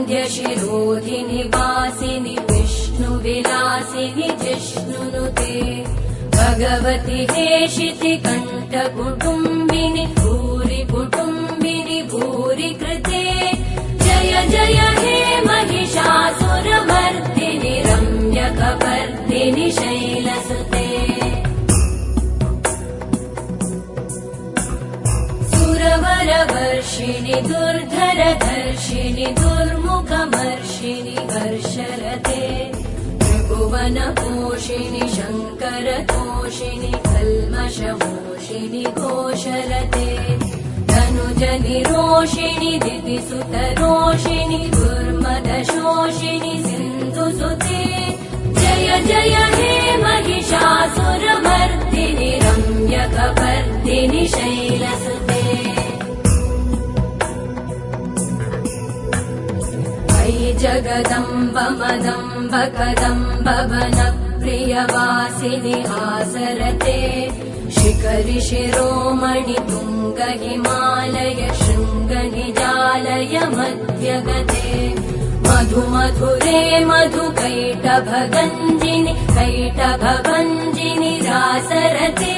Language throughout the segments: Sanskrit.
श्रीवरविन्द्यशिरोधिनि वासिनि विष्णुविलासिनि जिष्णुनुते भगवति हेशिति कण्ठकुटुम्बिनि भूरि कुटुम्बिनि भूरि कृते जय जय हे महिषासुरमर्दिनि रम्यकपर्दिनि शैलसुते सुरवरवर्षिणि दुर्धरधर्षिणि दुर्मुखमर्षिणि हर्षरते त्रिभुवनपोषिणि शङ्करतोषिणि कल्मषमोषिणि घोषरते धनुजनिरोषिणि दितिसुतरोषिणि दुर्मदशोषिणि सिन्धुसुते जय जय हे महिषासुरमर्दिनि रम्यकपर्दिनि शैलसुते अयि जगदम्ब मदम्ब कदम्ब वनप्रियवासिनि आसरते शिखरि शिरोमणि तुङ्ग हिमालय शृङ्गनिजालय मध्यगते मधु मधुरे मधुकैटभगञ्जिनि कैटभभञ्जिनि रासरते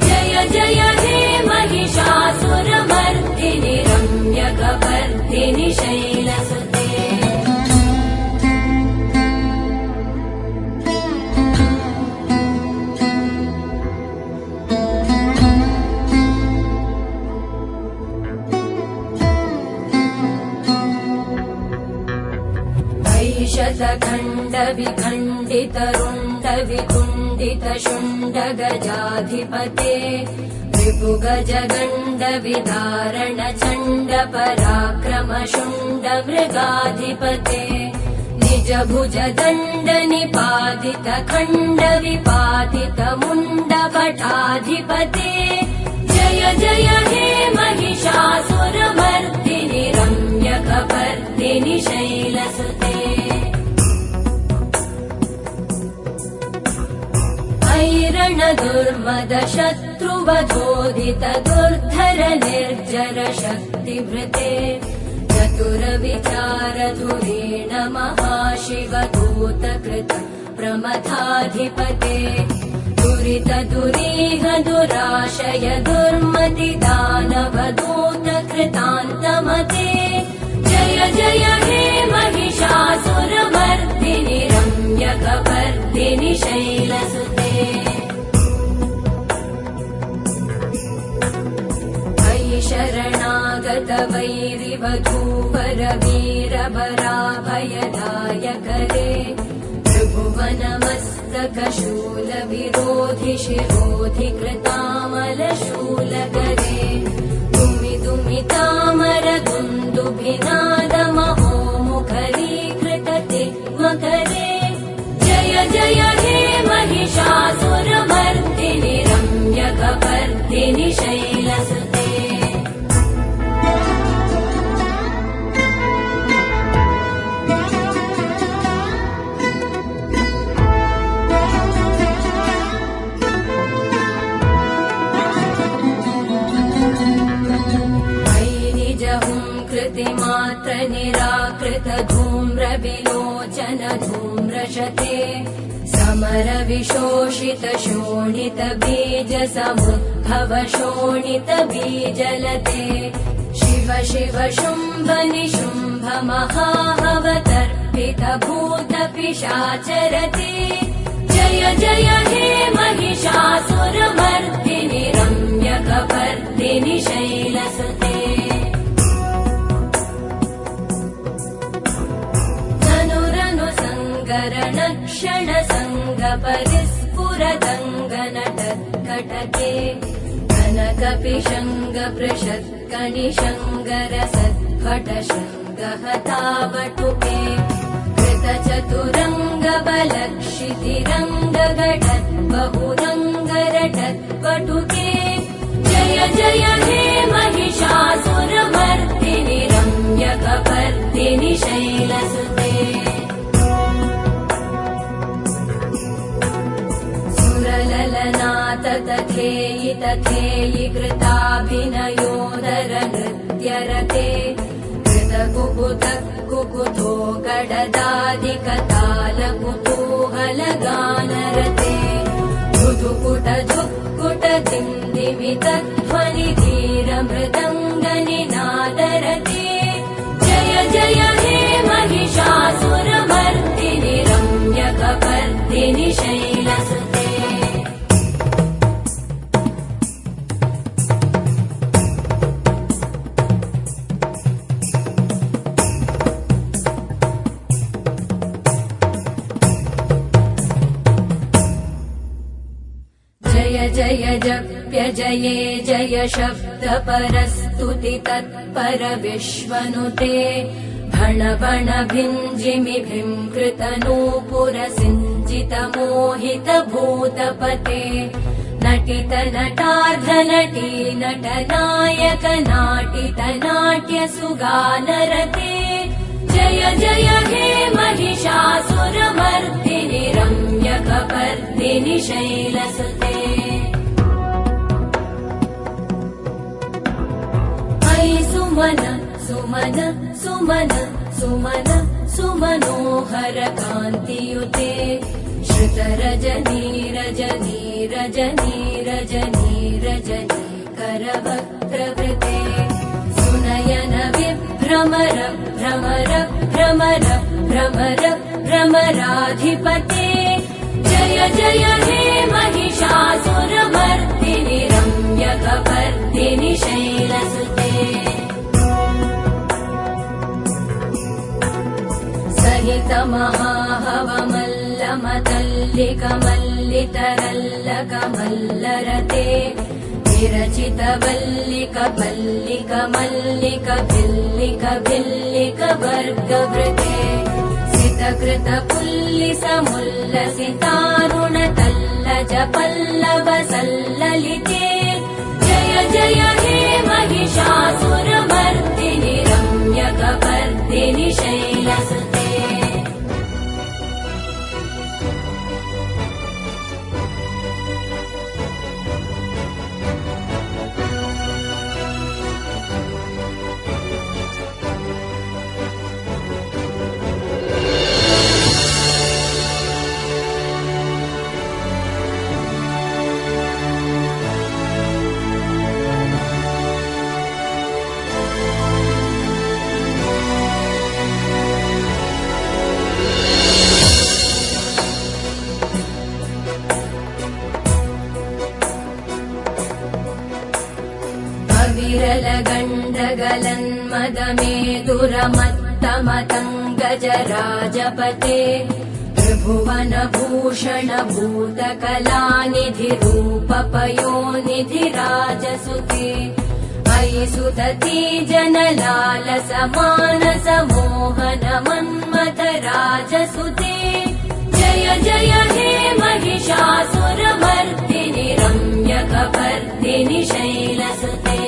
जय जय हे महिषासुरमर्दिनि रम्यकपर्दिनि शैलसुते शतखण्ड विखण्डित रुण्ड विकुण्डित शुण्ड गजाधिपते रिपुगज गण्ड विदारण चण्ड पराक्रम शुण्ड मृगाधिपते निज भुज दण्ड निपातित खण्ड विपातित मुण्ड भटाधिपते जय जय हे महिषासुरमर्दिनि रम्यकपर्दिनि शैलसुते ऐरण दुर्मद शत्रुवधोदित दुर्धर निर्जर शक्तिभृते चतुर विचार धुरेण महाशिव दूतकृत प्रमथाधिपते दुरित दुरीह दुराशय दुर्मति दानव दूतकृतान्तमते जय जय हे महिषासुरमर्दिनि रम्यकपर्दिनि शैलसुते अयि शरणागत वैरिवधूवर वीरभराभयदायकरे त्रिभुवनमस्तक शूल विरोधि शिरोधि कृतामल शूलकरे दुमि दुमि तामर दुन्दुभिनाद महो मुखरीकृतते मकरे जय जय हे महिषासुरमर्दिनि रम्यकपर्दिनि शैलसुते मात्र निराकृत धूम्र विलोचन धूम्रशते समर विशोषित शोणित बीज समुद्भव शोणित बीजलते शिव शिव शुम्भ निशुम्भ महाहवतर्पित भूत पिशाचरते जय जय हे महिषासुरमर्दिनि रम्यकपर्दिनि शैलसुते क्षण संग परिस्फुरदङ्गनटत्कटके कनकपिशङ्ग पृषत्कणिशङ्गर सद्भट शृङ्गहतावटुके कृत चतुरङ्ग बलक्षितिरङ्ग घटत् बहुरङ्गरटत्पटुके जय जय हे महिषासुरमर्दिनि रम्यकपर्दिनि शैलसुते सुरललनाथ तथेयि तथेयि कृताभिनयोदर नृत्यरते कृत कुकुत कुकुतो गडदादिकताल कुतूहलगानरते धुधुकुट झुक्कुट दिन्दिमितध्वनि धीरमृदङ्गनिनादरते जय जय हे महिषासुरमर्दिनि रम्यकपर्दिनि शैलसुते जय जय जप्य जये जय शब्द परस्तुति तत्पर विश्वनुते भण भण भिञ्जिमि भृङ्कृत नूपुर सिञ्चित मोहित भूतपते नटित नटार्ध नटी नट नायक नाटित नाट्य सुगानरते जय जय हे महिषासुरमर्दिनि रम्यकपर्दिनि शैलसुते सुमन सुमन सुमन सुमन सुमनोहर कान्तियुते श्रुत रजनी रजनी रजनी रजनी रजनी करवक्त्रवृते सुनयन विभ्रमर भ्रमर भ्रमर भ्रमर भ्रमराधिपते जय जय हे महिषासुरमर्दिनि रम्यकपर्दिनि शैलसुते सहित महाहवमल्लमतल्लिकमल्लितरल्लकमल्लरते विरचित वल्लिक पल्लिक मल्लिक भिल्लिक भिल्लिक वर्गवृते सितकृत पुल्लिस मुल्लसितारुण तल्लज पल्लव सल्ललिते जय जय हे महिषासुरमर्दिनि रम्यकपर्दिनि शैलसुते विरलगण्डगलन्मदमेदुरमत्तमतङ्गजराजपते त्रिभुवनभूषण भूतकलानिधिरूपपयोनिधिराजसुते अयि सुदती जनलालस मानस मोहन मन्मथ राजसुते जय जय हे महिषासुरमर्दिनि रम्यकपर्दिनि शैलसुते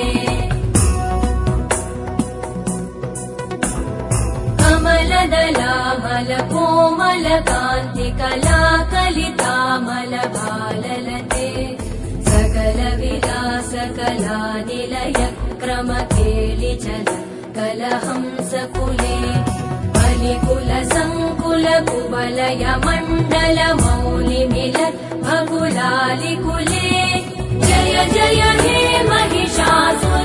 कमलदलामल कोमल कान्ति कला कलितामल भाललते सकल विलास कला निलय क्रम केलि चल कलहंस कुले बलिकुल संकुल कुवलय मण्डल मौलि मिलत् भकुलालि कुले जय जय हे महिषासुरमर्दिनि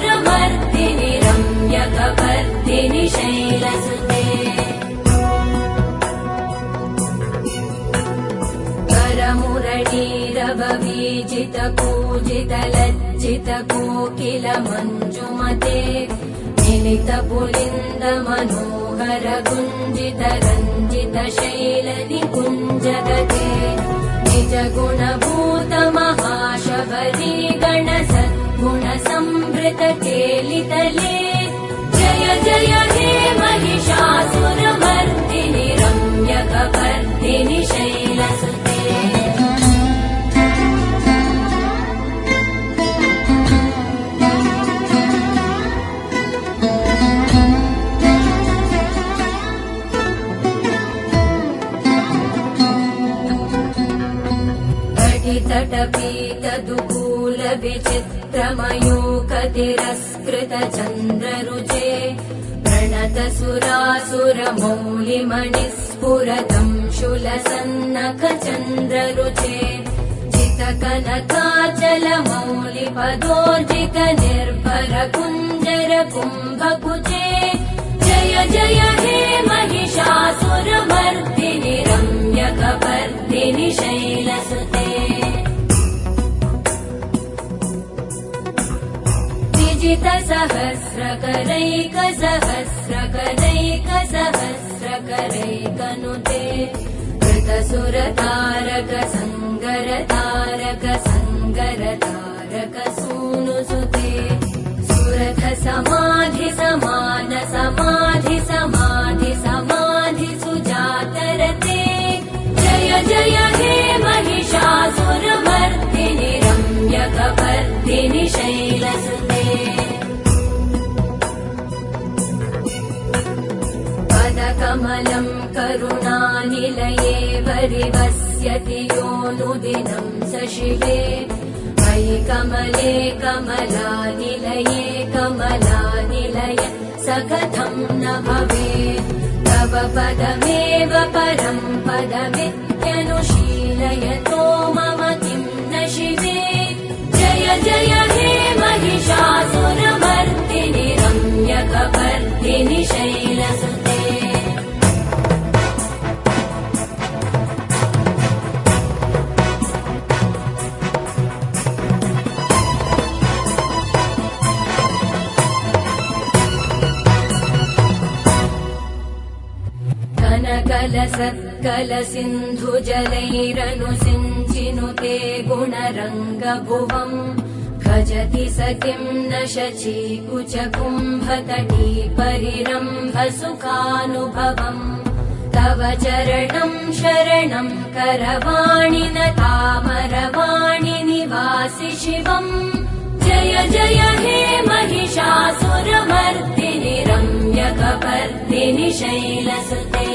रम्यकपर्दिनि शैलसुते करमुरलीरववीजित कूजित लज्जित कोकिल मञ्जुमते मिलित पुलिन्द मनोहर गुञ्जित रञ्जित शैल निकुञ्जगते निज गुणभूत महाशबरी गण सद्गुण संवृत केलितले जय जय हे महिषासुरमर्दिनि रम्यकपर्दिनि शैलसुते तटपीतदुकूल विचित्रमयूख तिरस्कृत चन्द्ररुचे प्रण प्रणतसुरासुरमौलिमणिस्फुरतम् शूलसन्नखचन्द्ररुचे जितकनकाचलमौलिपदोर्जित निर्भर कुञ्जर कुम्भकुचे जय जय हे महिषासुरमर्दिनि रम्यकपर्दिनि शैलसुते विजितसहस्रकरैकसहस्रकरैकसहस्रकरैकनुते कृतसुरतारक संगरतारक संगरतारक सूनुसुते सुरथ समाधि समान समाधि समाधि समाधि सुजातरते जय जय हे महिषासुरमर्दिनि रम्यकपर्दिनि शैलसुते पदकमलं करुणानिलये वरिवस्यति योऽनुदिनं स शिवे मयि कमले कमलानिलये कमलानिलय स कथं न भवेत् तव पदमेव परं पदमित्यनुशीलयतो मम किं न शिवे जय जय हे महिषासुरमर्दिनि रम्यकपर्दिनि शैलसुते कनकलसत्कलसिन्धुजलैरनुसिञ्चिनुते गुणरङ्गभुवम् भजति स किं न शचीकुचकुम्भतटी परिरम्भ सुखानुभवम् तव चरणं शरणं करवाणि न तामरवाणि निवासि शिवम् जय जय हे महिषासुरमर्दिनि रम्यकपर्दिनि शैलसुते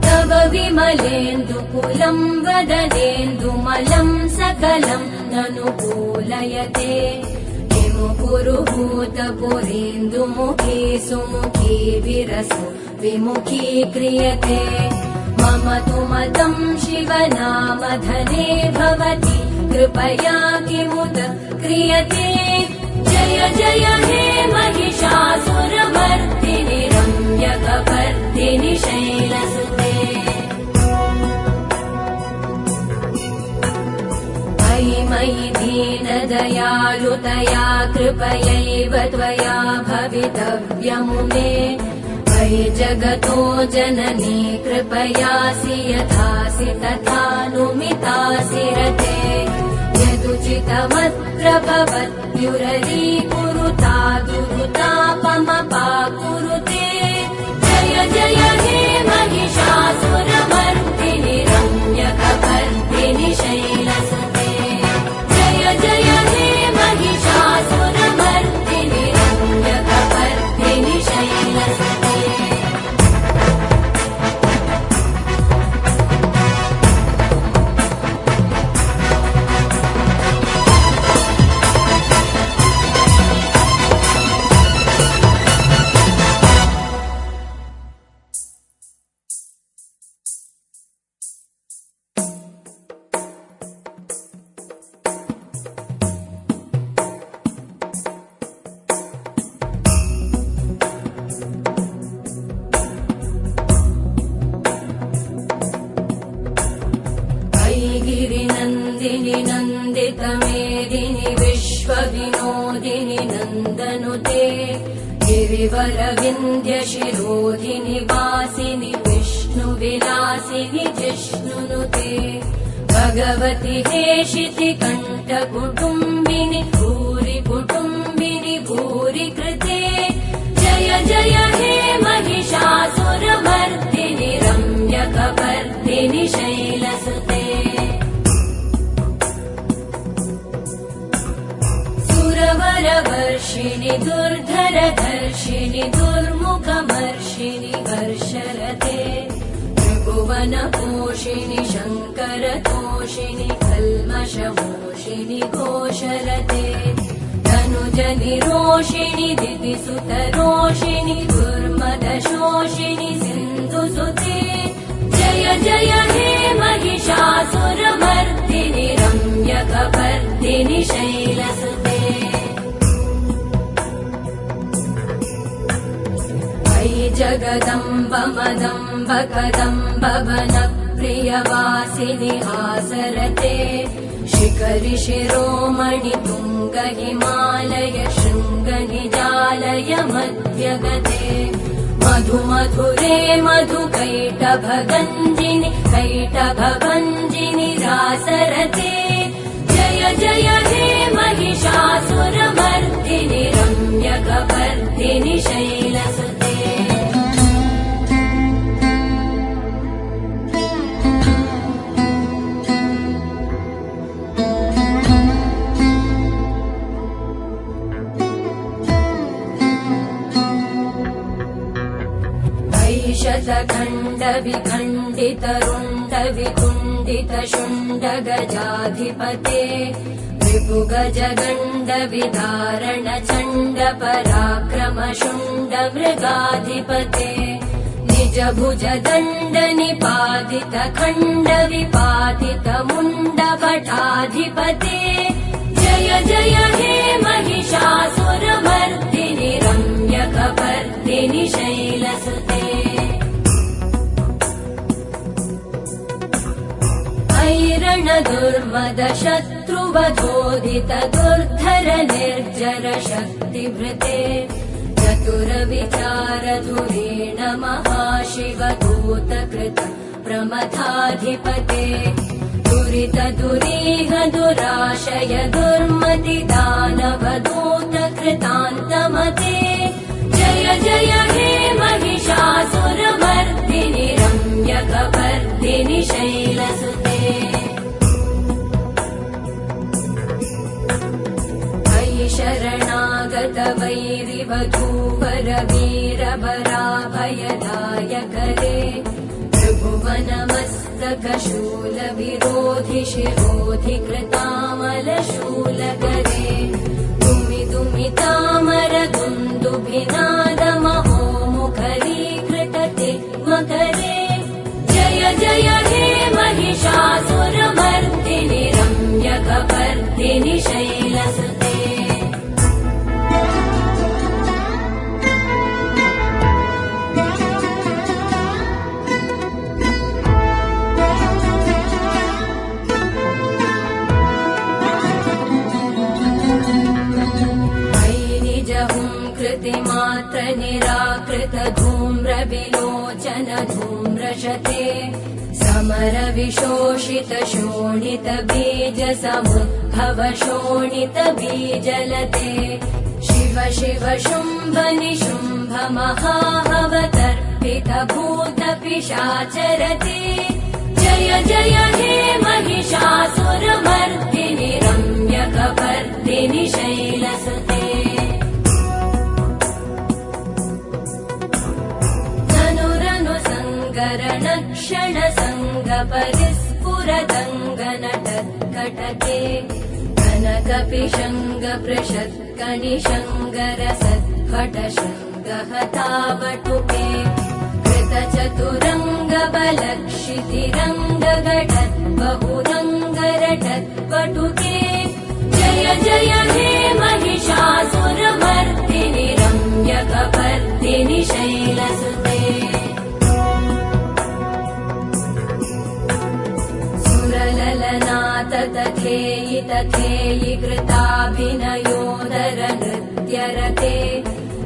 तव विमलेन्दुकुलं वदनेन्दुमलं सकलं ननुकूलयते विमुकुरुभूतपुरेन्दुमुखी सुमुखी विरसो विमुखी क्रियते मम तु मतं शिवनामधने भवति कृपया किमुत क्रियते जय जय हे महिषासुरमर्दिनि रम्यकपर्दिनि शैलसुते मयि मयि दीनदयालुतया कृपयैव त्वया भवितव्यमुमे मयि जगतो जननी कृपयासि यथासि तथानुमितासि रते यदुचितमत्र भवत्युररीकुरुता दुरुतापमपाकुरुते जय जय हे महिषासुरमर्दिनि रम्यकपर्दिनि शैलसुते जय जय हे महिषासुरमर्दिनि रम्यकपर्दिनि शैलसुते गिरिनन्दिनि नन्दितमेदिनि विश्वविनोदिनि नन्दनुते गिरिवरविन्द्यशिरोधिनि वासिनि विष्णुविलासिनि जिष्णुनुते भगवति हेशिति कण्ठकुटुम्बिनि भूरि कुटुम्बिनि भूरि कृते जय जय हे महिषासुरमर्दिनि रम्यकपर्दिनि शैलसुते सुरवरवर्षिणि दुर्धरधर्षिणि दुर्मुखमर्षिणि हर्षरते त्रिभुवनपोषिणि शङ्करतोषिणि कल्मषमोषिणि घोषरते तनुज निरोषिणि दितिसुतरोषिणि दुर्मदशोषिणि सिन्धुसुते जय जय हे महिषासुरमर्दिनि रम्यकपर्दिनि शैलसुते अयि जगदम्ब मदम्ब कदम्ब वनप्रियवासिनि आसरते शिखरि शिरोमणि तुङ्ग हिमालय शृङ्ग निजालय मध्यगते मधु मधुरे मधु कैटभगञ्जिनि कैटभभञ्जिनि रासरते जय जय हे महिषासुरमर्दिनि रम्यकपर्दिनि शैलसुते शतखण्ड विखण्डित रुण्ड विकुण्डित शुण्ड गजाधिपते रिपुगज गण्ड विदारण चण्ड पराक्रम शुण्ड मृगाधिपते निज भुज दण्ड निपातित खण्ड विपातित मुण्ड भटाधिपते जय जय हे महिषासुरमर्दिनि रम्यकपर्दिनि शैलसुते ऐरण दुर्मद शत्रुवधोदित दुर्धर निर्जर शक्तिभृते चतुर विचार धुरेण महाशिव दूतकृत प्रमथाधिपते दुरित दुरीह दुराशय दुर्मति दानव दूत कृतान्तमते जय जय हे महिषासुरमर्दिनि रम्यकपर्दिनि शैलसुते अयि शरणागत वैरिवधूवर वीरवराभयदायकरे त्रिभुवनमस्तक शूल विरोधि शिरोधि कृतामल शूलकरे दुमि दुमि तामर दुन्दुभिनाद महो मुखरीकृतते मकरे जय जय हे महिषासुरमर्दिनि रम्यकपर्दिनि शैलसुते मात्र निराकृत धूम्र विलोचन धूम्रशते समर विशोषित शोणित बीज समुद्भव शोणित बीजलते शिव शिव शुम्भ निशुम्भ महाहवतर्पित भूत पिशाचरते जय जय हे महिषासुरमर्दिनि रम्यकपर्दिनि शैलसुते क्षण संग परिस्फुरदङ्ग नटत्कटके कनकपिशङ्ग पृषत्कनिशङ्ग रसत्फट शृङ्ग हतावटुके कृत चतुरङ्ग बलक्षितिरङ्ग घटत् बहुरङ्ग रटत् पटुके जय जय हे महिषासुरमर्दिनि रम्यकपर्दिनि शैलसुते ललनाथ तथेयि तथेयि कृताभिनयोदर नृत्यरते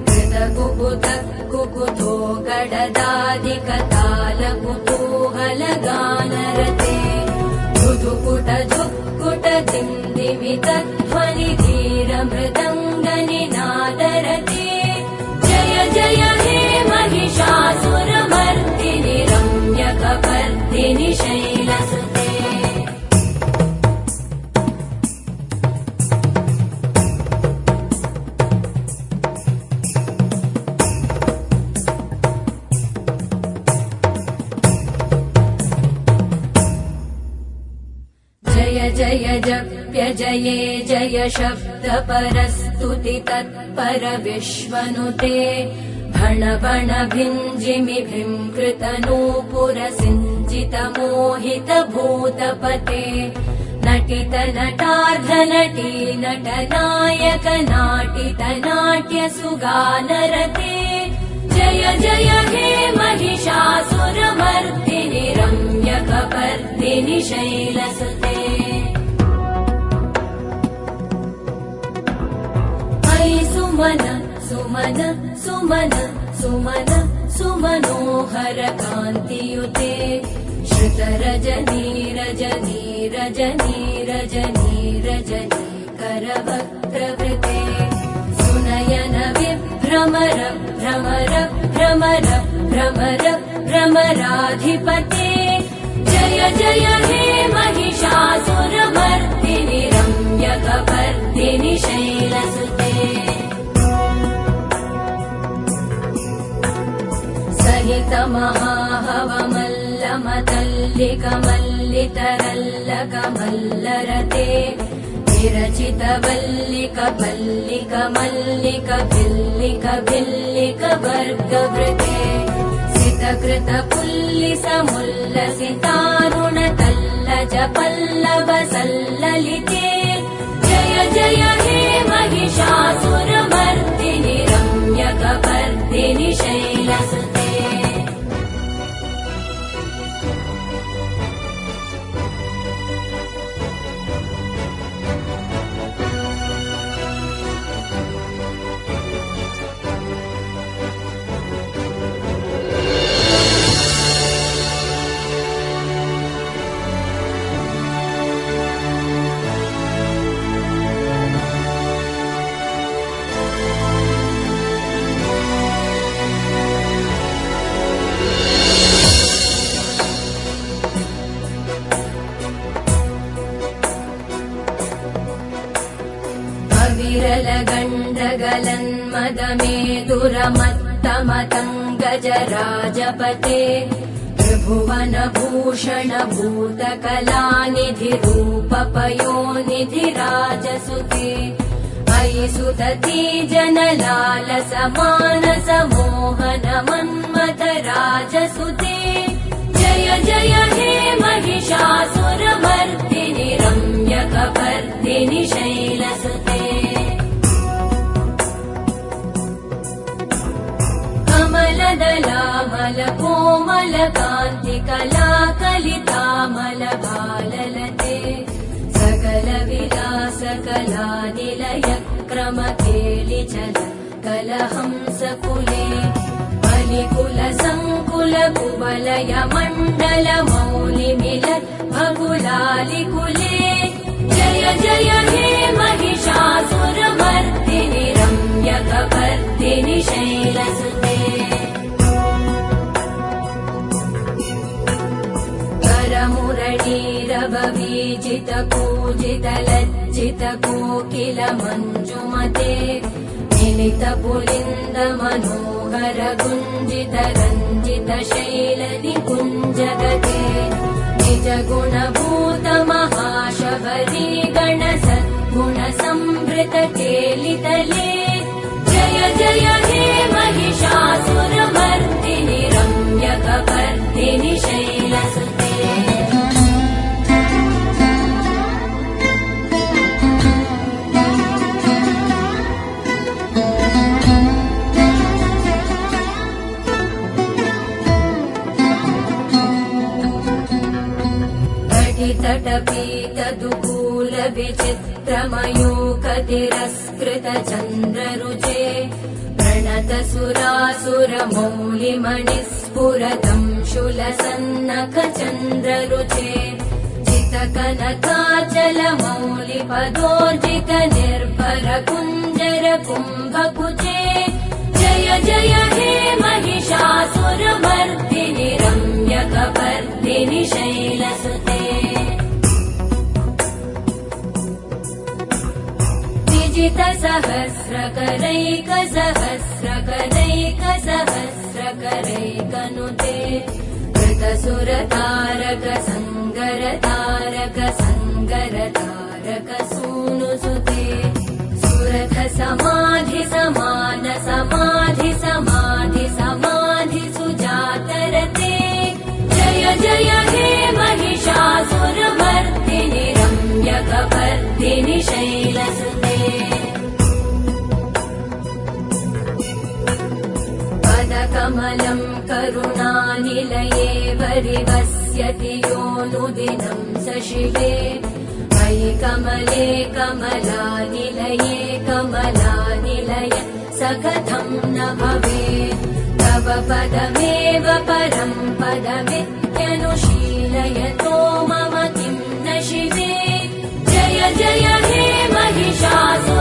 कृत कुकुत कुकुतो गडदादिकताल कुतूहल गानरते धुधुकुट झुक्कुट दिन्दिमित ध्वनि धीर मृदङ्ग निनादरते जय जय हे महिषासुरमर्दिनि रम्यकपर्दिनि शैलसुते जय जय जप्य जये जय शब्द परस्त स्तुति तत्पर विश्वनुते भण भण भिञ्जिमि भृङ्कृत नूपुर सिञ्चित मोहित भूतपते नटित नटार्ध नटी नट नायक नाटित नाट्य सुगानरते जय जय हे महिषासुरमर्दिनि रम्यकपर्दिनि शैलसुते अयि सुमन सुमन सुमन सुमन सुमनोहर कान्तियुते श्रुत रजनी रजनी रजनी रजनी रजनी करवक्त्रवृते सुनयन विभ्रमर भ्रमर भ्रमर भ्रमर भ्रमराधिपते जय जय हे महिषासुरमर्दिनि रम्यकपर्दिनि शैलसुते सहित महाहवमल्लमतल्लिकमल्लितरल्लकमल्लरते विरचित वल्लिक पल्लिक मल्लिक भिल्लिक भिल्लिक वर्गवृते सितकृत पुल्लिस मुल्लसितारुण तल्लज पल्लव सल्ललिते जय जय हे महिषासुरमर्दिनि रम्यकपर्दिनि शैलसुते विरलगण्डगलन्मदमेदुरमत्तमतङ्गजराजपते त्रिभुवनभूषण भूतकलानिधिरूपपयोनिधिराजसुते अयि सुदती जनलालस मानस मोहन मन्मथ राजसुते जय जय हे महिषासुरमर्दिनि रम्यकपर्दिनि शैलसुते कमलदलामल कोमल कान्ति कला कलितामल भाललते सकल विलास कला निलय क्रम केलिचल कलहंस कुले बलिकुल संकुल कुवलय मण्डल मौलि मिलत् भकुलालिकुले जय जय हे महिषासुरमर्दिनि रम्यकपर्दिनि शैलसुते करमुरलीरववीजित कूजित लज्जित कोकिल मञ्जुमते मिलित पुलिन्द मनोहर गुञ्जित रञ्जित शैल निकुञ्जगते निज गुणभूत महाशबरी गण सद्गुण संवृत केलितले जय जय हे महिषासुरमर्दिनि रम्यकपर्दिनि शैलसुते तटपीत दुकूल विचित्रमयूख तिरस्कृत चन्द्ररुचे प्रणत सुरासुर मौलिमणिस्फुरतं शूलसन्नख चन्द्ररुचे चित कनकाचल मौलि पदोर्जित निर्भर कुञ्जर कुम्भकुचे जय जय हे महिषासुरमर्दिनि रम्यकपर्दिनि शैलसुते विजित सहस्रकरैक सहस्रकरैक सहस्रकरैकनुते कृतसुर तारक संगर तारक संगर तारक सूनुसुते सुरथ कमलं करुणानिलये वरिवस्यति योऽनुदिनं स शिवे मयि कमले कमलानिलये कमलानिलय स कथं न भवेत् तव पदमेव परं पदमित्यनुशीलयतो मम किं न शिवे जय जय हे महिषासुरमर्दिनि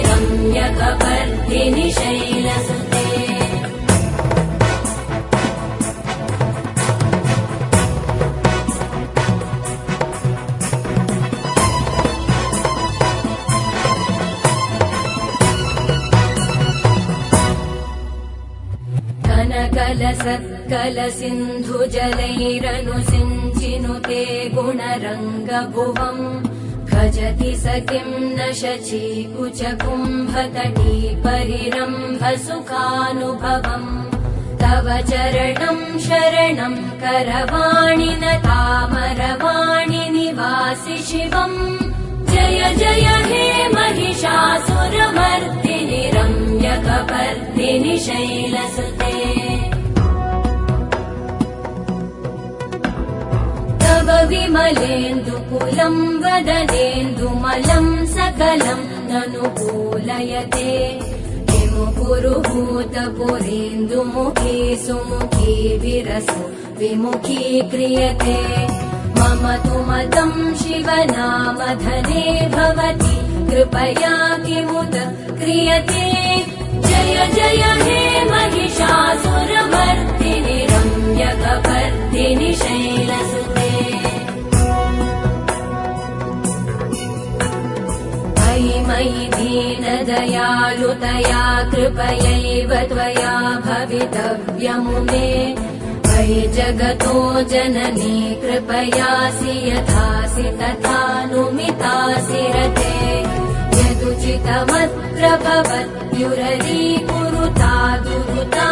रम्यकपर्दिनि शैलसुते कलसिन्धुजलैरनुसिञ्चिनुते गुणरङ्गभुवम् भजति स किं न शचीकुचकुम्भतटी परिरम्भसुखानुभवम् तव चरणं शरणं करवाणि न तामरवाणि निवासि शिवम् जय जय हे महिषासुरमर्दिनि रम्यकपर्दिनि शैलसुते तव विमलेन्दुकुलं वदनेन्दुमलं सकलं ननुकूलयते विमुकुरुभूतपुरेन्दुमुखी सुमुखी विरसो विमुखी क्रियते मम तु मतं शिवनामधने भवति कृपया किमुत क्रियते जय जय हे महिषासुरमर्दिनि रम्यकपर्दिनि शैलसुते मयि दीनदयालुतया कृपयैव त्वया भवितव्यमुमे मयि जगतो जननी कृपयासि यथासि तथानुमितासि रते यदुचितमत्र भवत्युररीकुरुता दुरुता